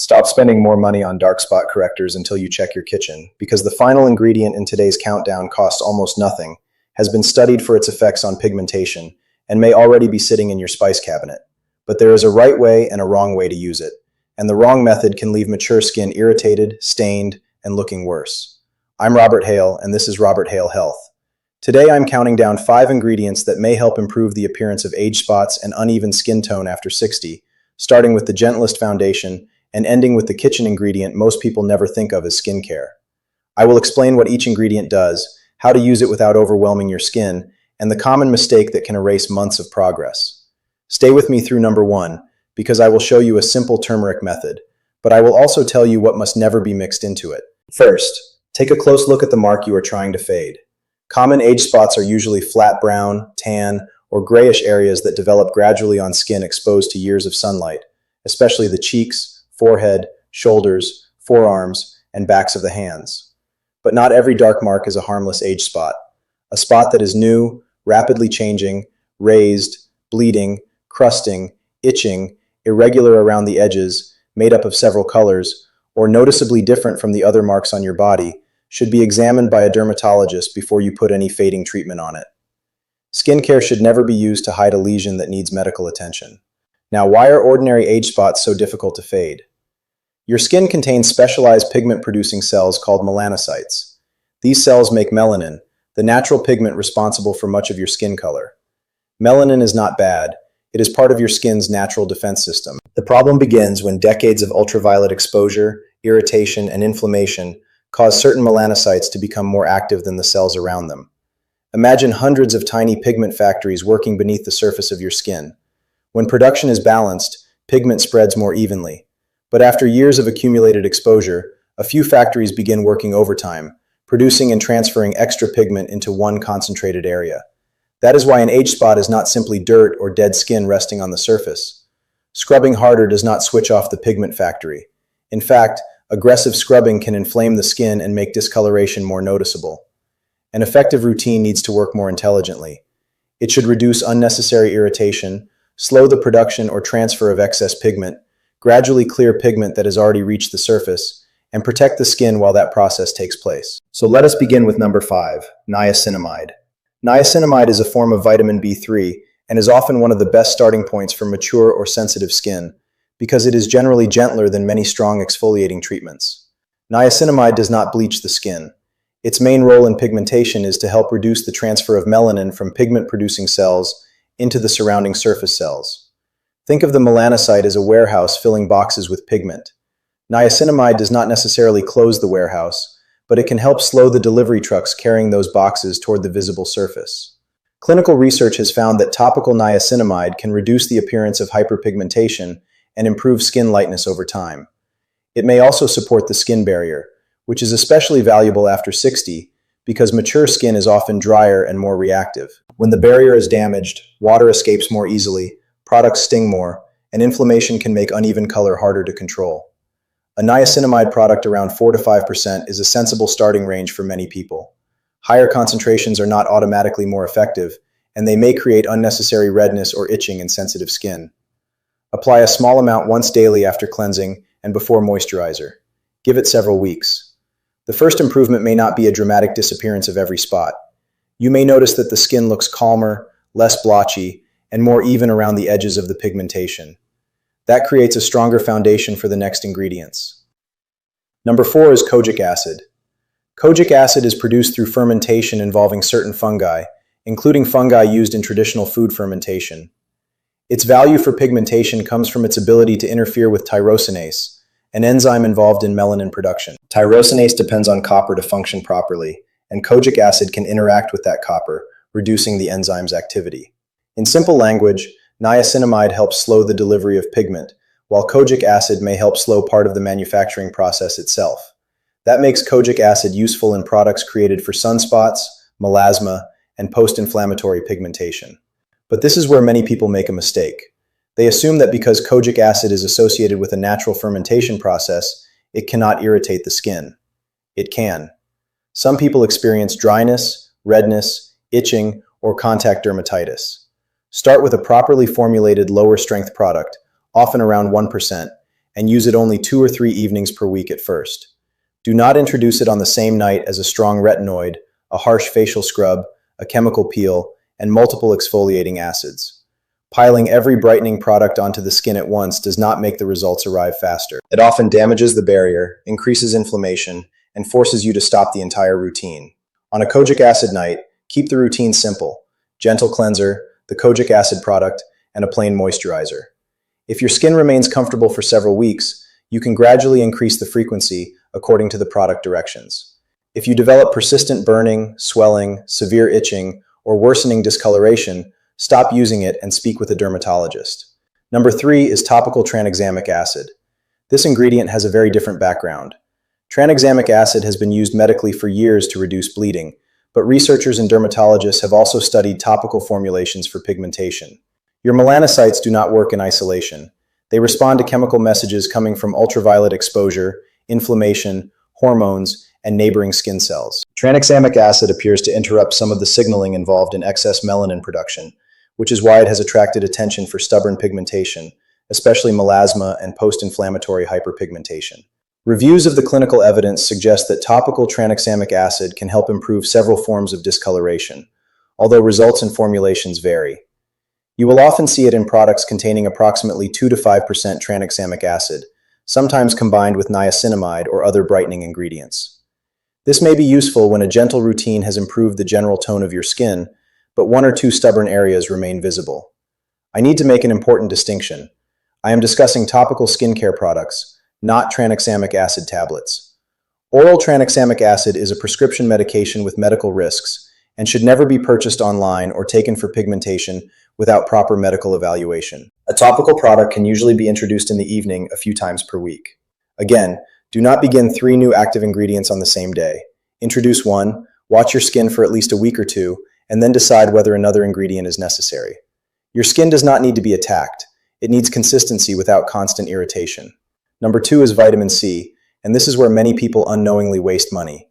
Stop spending more money on dark spot correctors until you check your kitchen, because the final ingredient in today's countdown costs almost nothing, has been studied for its effects on pigmentation, and may already be sitting in your spice cabinet. But there is a right way and a wrong way to use it, and the wrong method can leave mature skin irritated, stained, and looking worse. I'm Robert Hale, and this is Robert Hale Health. Today I'm counting down 5 ingredients that may help improve the appearance of age spots and uneven skin tone after 60, starting with the gentlest foundation and ending with the kitchen ingredient most people never think of as skincare. I will explain what each ingredient does, how to use it without overwhelming your skin, and the common mistake that can erase months of progress. Stay with me through number 1, because I will show you a simple turmeric method, but I will also tell you what must never be mixed into it. First, take a close look at the mark you are trying to fade. Common age spots are usually flat brown, tan, or grayish areas that develop gradually on skin exposed to years of sunlight, especially the cheeks, forehead, shoulders, forearms, and backs of the hands. But not every dark mark is a harmless age spot. A spot that is new, rapidly changing, raised, bleeding, crusting, itching, irregular around the edges, made up of several colors, or noticeably different from the other marks on your body, should be examined by a dermatologist before you put any fading treatment on it. Skincare should never be used to hide a lesion that needs medical attention. Now, why are ordinary age spots so difficult to fade? Your skin contains specialized pigment-producing cells called melanocytes. These cells make melanin, the natural pigment responsible for much of your skin color. Melanin is not bad. It is part of your skin's natural defense system. The problem begins when decades of ultraviolet exposure, irritation, and inflammation cause certain melanocytes to become more active than the cells around them. Imagine hundreds of tiny pigment factories working beneath the surface of your skin. When production is balanced, pigment spreads more evenly. But after years of accumulated exposure, a few factories begin working overtime, producing and transferring extra pigment into one concentrated area. That is why an age spot is not simply dirt or dead skin resting on the surface. Scrubbing harder does not switch off the pigment factory. In fact, aggressive scrubbing can inflame the skin and make discoloration more noticeable. An effective routine needs to work more intelligently. It should reduce unnecessary irritation, slow the production or transfer of excess pigment, gradually clear pigment that has already reached the surface, and protect the skin while that process takes place. So let us begin with number 5, niacinamide. Niacinamide is a form of vitamin B3 and is often one of the best starting points for mature or sensitive skin because it is generally gentler than many strong exfoliating treatments. Niacinamide does not bleach the skin. Its main role in pigmentation is to help reduce the transfer of melanin from pigment-producing cells into the surrounding surface cells. Think of the melanocyte as a warehouse filling boxes with pigment. Niacinamide does not necessarily close the warehouse, but it can help slow the delivery trucks carrying those boxes toward the visible surface. Clinical research has found that topical niacinamide can reduce the appearance of hyperpigmentation and improve skin lightness over time. It may also support the skin barrier, which is especially valuable after 60 because mature skin is often drier and more reactive. When the barrier is damaged, water escapes more easily, products sting more, and inflammation can make uneven color harder to control. A niacinamide product around 4 to 5% is a sensible starting range for many people. Higher concentrations are not automatically more effective, and they may create unnecessary redness or itching in sensitive skin. Apply a small amount once daily after cleansing and before moisturizer. Give it several weeks. The first improvement may not be a dramatic disappearance of every spot. You may notice that the skin looks calmer, less blotchy, and more even around the edges of the pigmentation. That creates a stronger foundation for the next ingredients. Number 4 is kojic acid. Kojic acid is produced through fermentation involving certain fungi, including fungi used in traditional food fermentation. Its value for pigmentation comes from its ability to interfere with tyrosinase, an enzyme involved in melanin production. Tyrosinase depends on copper to function properly, and kojic acid can interact with that copper, reducing the enzyme's activity. In simple language, niacinamide helps slow the delivery of pigment, while kojic acid may help slow part of the manufacturing process itself. That makes kojic acid useful in products created for sunspots, melasma, and post-inflammatory pigmentation. But this is where many people make a mistake. They assume that because kojic acid is associated with a natural fermentation process, it cannot irritate the skin. It can. Some people experience dryness, redness, itching, or contact dermatitis. Start with a properly formulated lower strength product, often around 1%, and use it only 2 or 3 evenings per week at first. Do not introduce it on the same night as a strong retinoid, a harsh facial scrub, a chemical peel, and multiple exfoliating acids. Piling every brightening product onto the skin at once does not make the results arrive faster. It often damages the barrier, increases inflammation, and forces you to stop the entire routine. On a kojic acid night, keep the routine simple: gentle cleanser, the kojic acid product, and a plain moisturizer. If your skin remains comfortable for several weeks, you can gradually increase the frequency according to the product directions. If you develop persistent burning, swelling, severe itching, or worsening discoloration, stop using it and speak with a dermatologist. Number 3 is topical tranexamic acid. This ingredient has a very different background. Tranexamic acid has been used medically for years to reduce bleeding, but researchers and dermatologists have also studied topical formulations for pigmentation. Your melanocytes do not work in isolation. They respond to chemical messages coming from ultraviolet exposure, inflammation, hormones, and neighboring skin cells. Tranexamic acid appears to interrupt some of the signaling involved in excess melanin production, which is why it has attracted attention for stubborn pigmentation, especially melasma and post-inflammatory hyperpigmentation. Reviews of the clinical evidence suggest that topical tranexamic acid can help improve several forms of discoloration, although results and formulations vary. You will often see it in products containing approximately 2 to 5% tranexamic acid, sometimes combined with niacinamide or other brightening ingredients. This may be useful when a gentle routine has improved the general tone of your skin, but 1 or 2 stubborn areas remain visible. I need to make an important distinction. I am discussing topical skincare products, not tranexamic acid tablets. Oral tranexamic acid is a prescription medication with medical risks and should never be purchased online or taken for pigmentation without proper medical evaluation. A topical product can usually be introduced in the evening a few times per week. Again, do not begin 3 new active ingredients on the same day. Introduce one, watch your skin for at least a week or 2, and then decide whether another ingredient is necessary. Your skin does not need to be attacked. It needs consistency without constant irritation. Number 2 is vitamin C, and this is where many people unknowingly waste money.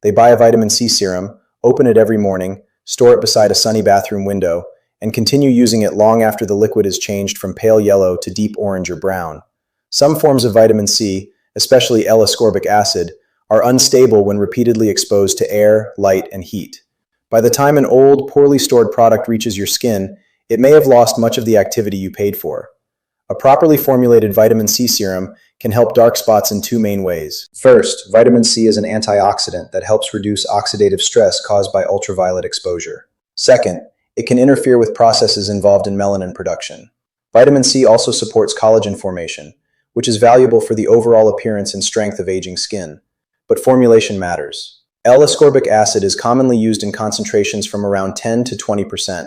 They buy a vitamin C serum, open it every morning, store it beside a sunny bathroom window, and continue using it long after the liquid is changed from pale yellow to deep orange or brown. Some forms of vitamin C, especially L-ascorbic acid, are unstable when repeatedly exposed to air, light, and heat. By the time an old, poorly stored product reaches your skin, it may have lost much of the activity you paid for. A properly formulated vitamin C serum can help dark spots in 2 main ways. First, vitamin C is an antioxidant that helps reduce oxidative stress caused by ultraviolet exposure. Second, it can interfere with processes involved in melanin production. Vitamin C also supports collagen formation, which is valuable for the overall appearance and strength of aging skin. But formulation matters. L-ascorbic acid is commonly used in concentrations from around 10 to 20%,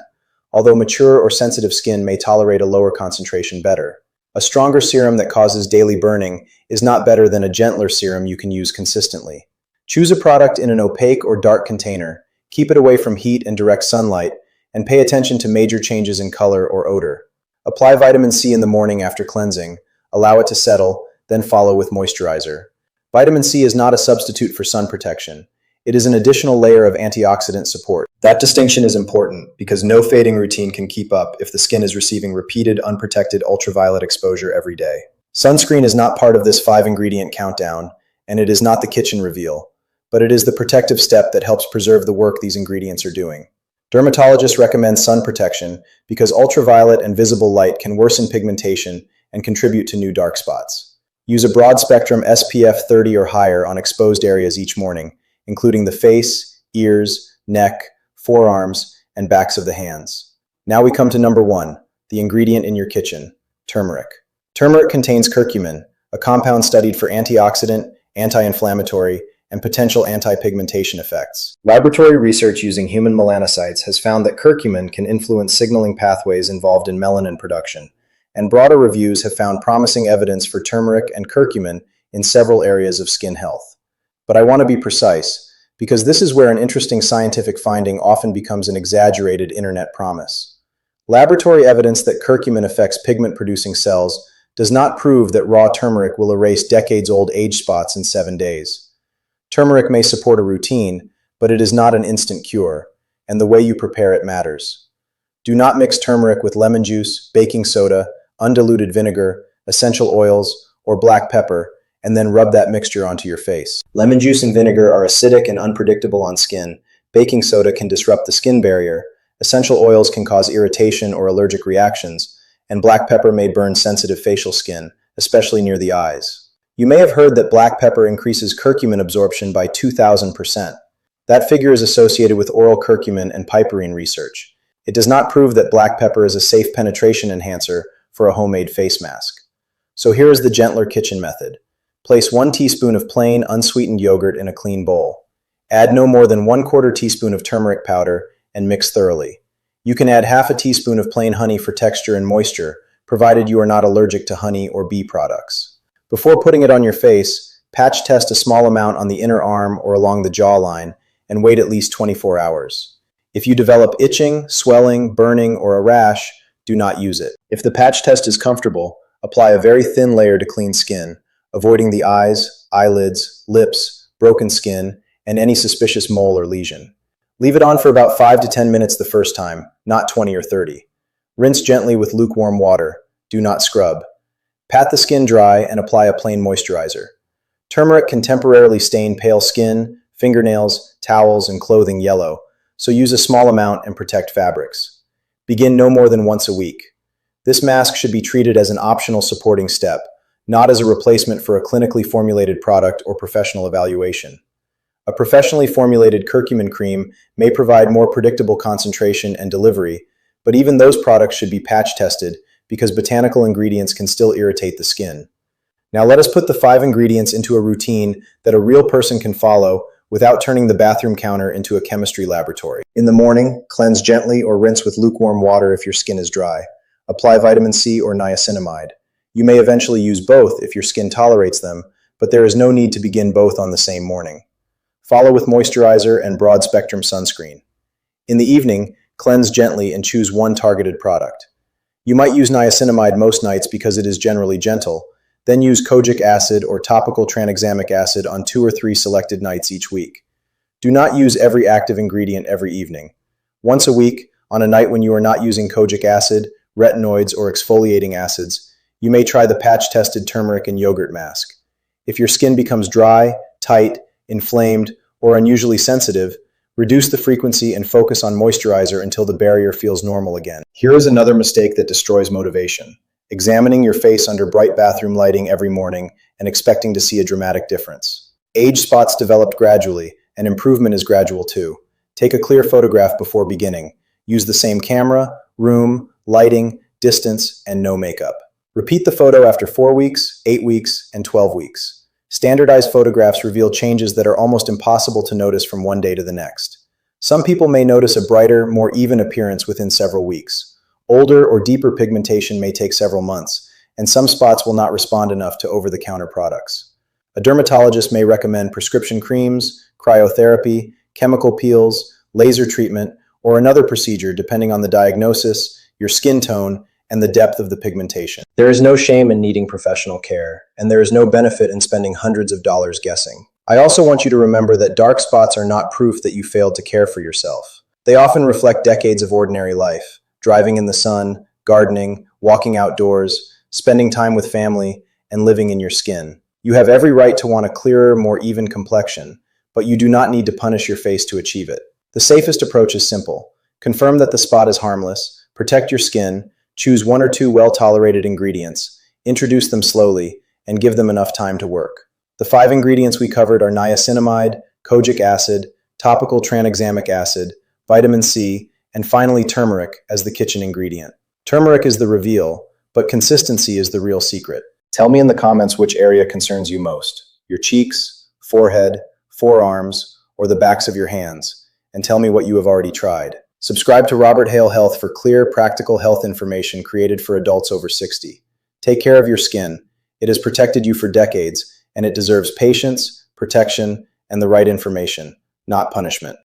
although mature or sensitive skin may tolerate a lower concentration better. A stronger serum that causes daily burning is not better than a gentler serum you can use consistently. Choose a product in an opaque or dark container, keep it away from heat and direct sunlight, and pay attention to major changes in color or odor. Apply vitamin C in the morning after cleansing, allow it to settle, then follow with moisturizer. Vitamin C is not a substitute for sun protection. It is an additional layer of antioxidant support. That distinction is important because no fading routine can keep up if the skin is receiving repeated, unprotected ultraviolet exposure every day. Sunscreen is not part of this 5-ingredient countdown, and it is not the kitchen reveal, but it is the protective step that helps preserve the work these ingredients are doing. Dermatologists recommend sun protection because ultraviolet and visible light can worsen pigmentation and contribute to new dark spots. Use a broad-spectrum SPF 30 or higher on exposed areas each morning, including the face, ears, neck, forearms, and backs of the hands. Now we come to number 1, the ingredient in your kitchen, turmeric. Turmeric contains curcumin, a compound studied for antioxidant, anti-inflammatory, and potential anti-pigmentation effects. Laboratory research using human melanocytes has found that curcumin can influence signaling pathways involved in melanin production, and broader reviews have found promising evidence for turmeric and curcumin in several areas of skin health. But I want to be precise, because this is where an interesting scientific finding often becomes an exaggerated internet promise. Laboratory evidence that curcumin affects pigment-producing cells does not prove that raw turmeric will erase decades-old age spots in 7 days. Turmeric may support a routine, but it is not an instant cure, and the way you prepare it matters. Do not mix turmeric with lemon juice, baking soda, undiluted vinegar, essential oils, or black pepper, and then rub that mixture onto your face. Lemon juice and vinegar are acidic and unpredictable on skin. Baking soda can disrupt the skin barrier. Essential oils can cause irritation or allergic reactions, and black pepper may burn sensitive facial skin, especially near the eyes. You may have heard that black pepper increases curcumin absorption by 2,000%. That figure is associated with oral curcumin and piperine research. It does not prove that black pepper is a safe penetration enhancer for a homemade face mask. So here is the gentler kitchen method. Place 1 teaspoon of plain, unsweetened yogurt in a clean bowl. Add no more than 1/4 teaspoon of turmeric powder and mix thoroughly. You can add half a teaspoon of plain honey for texture and moisture, provided you are not allergic to honey or bee products. Before putting it on your face, patch test a small amount on the inner arm or along the jawline and wait at least 24 hours. If you develop itching, swelling, burning, or a rash, do not use it. If the patch test is comfortable, apply a very thin layer to clean skin, avoiding the eyes, eyelids, lips, broken skin, and any suspicious mole or lesion. Leave it on for about 5 to 10 minutes the first time, not 20 or 30. Rinse gently with lukewarm water. Do not scrub. Pat the skin dry and apply a plain moisturizer. Turmeric can temporarily stain pale skin, fingernails, towels, and clothing yellow, so use a small amount and protect fabrics. Begin no more than once a week. This mask should be treated as an optional supporting step, not as a replacement for a clinically formulated product or professional evaluation. A professionally formulated curcumin cream may provide more predictable concentration and delivery, but even those products should be patch tested because botanical ingredients can still irritate the skin. Now let us put the 5 ingredients into a routine that a real person can follow without turning the bathroom counter into a chemistry laboratory. In the morning, cleanse gently or rinse with lukewarm water if your skin is dry. Apply vitamin C or niacinamide. You may eventually use both if your skin tolerates them, but there is no need to begin both on the same morning. Follow with moisturizer and broad-spectrum sunscreen. In the evening, cleanse gently and choose one targeted product. You might use niacinamide most nights because it is generally gentle, then use kojic acid or topical tranexamic acid on 2 or 3 selected nights each week. Do not use every active ingredient every evening. Once a week, on a night when you are not using kojic acid, retinoids, or exfoliating acids, you may try the patch-tested turmeric and yogurt mask. If your skin becomes dry, tight, inflamed, or unusually sensitive, reduce the frequency and focus on moisturizer until the barrier feels normal again. Here is another mistake that destroys motivation: examining your face under bright bathroom lighting every morning and expecting to see a dramatic difference. Age spots developed gradually, and improvement is gradual too. Take a clear photograph before beginning. Use the same camera, room, lighting, distance, and no makeup. Repeat the photo after 4 weeks, 8 weeks, and 12 weeks. Standardized photographs reveal changes that are almost impossible to notice from one day to the next. Some people may notice a brighter, more even appearance within several weeks. Older or deeper pigmentation may take several months, and some spots will not respond enough to over-the-counter products. A dermatologist may recommend prescription creams, cryotherapy, chemical peels, laser treatment, or another procedure depending on the diagnosis, your skin tone, and the depth of the pigmentation. There is no shame in needing professional care, and there is no benefit in spending hundreds of dollars guessing. I also want you to remember that dark spots are not proof that you failed to care for yourself. They often reflect decades of ordinary life: driving in the sun, gardening, walking outdoors, spending time with family, and living in your skin. You have every right to want a clearer, more even complexion, but you do not need to punish your face to achieve it. The safest approach is simple. Confirm that the spot is harmless, protect your skin, choose 1 or 2 well-tolerated ingredients, introduce them slowly, and give them enough time to work. The 5 ingredients we covered are niacinamide, kojic acid, topical tranexamic acid, vitamin C, and finally turmeric as the kitchen ingredient. Turmeric is the reveal, but consistency is the real secret. Tell me in the comments which area concerns you most: your cheeks, forehead, forearms, or the backs of your hands, and tell me what you have already tried. Subscribe to Robert Hale Health for clear, practical health information created for adults over 60. Take care of your skin. It has protected you for decades, and it deserves patience, protection, and the right information, not punishment.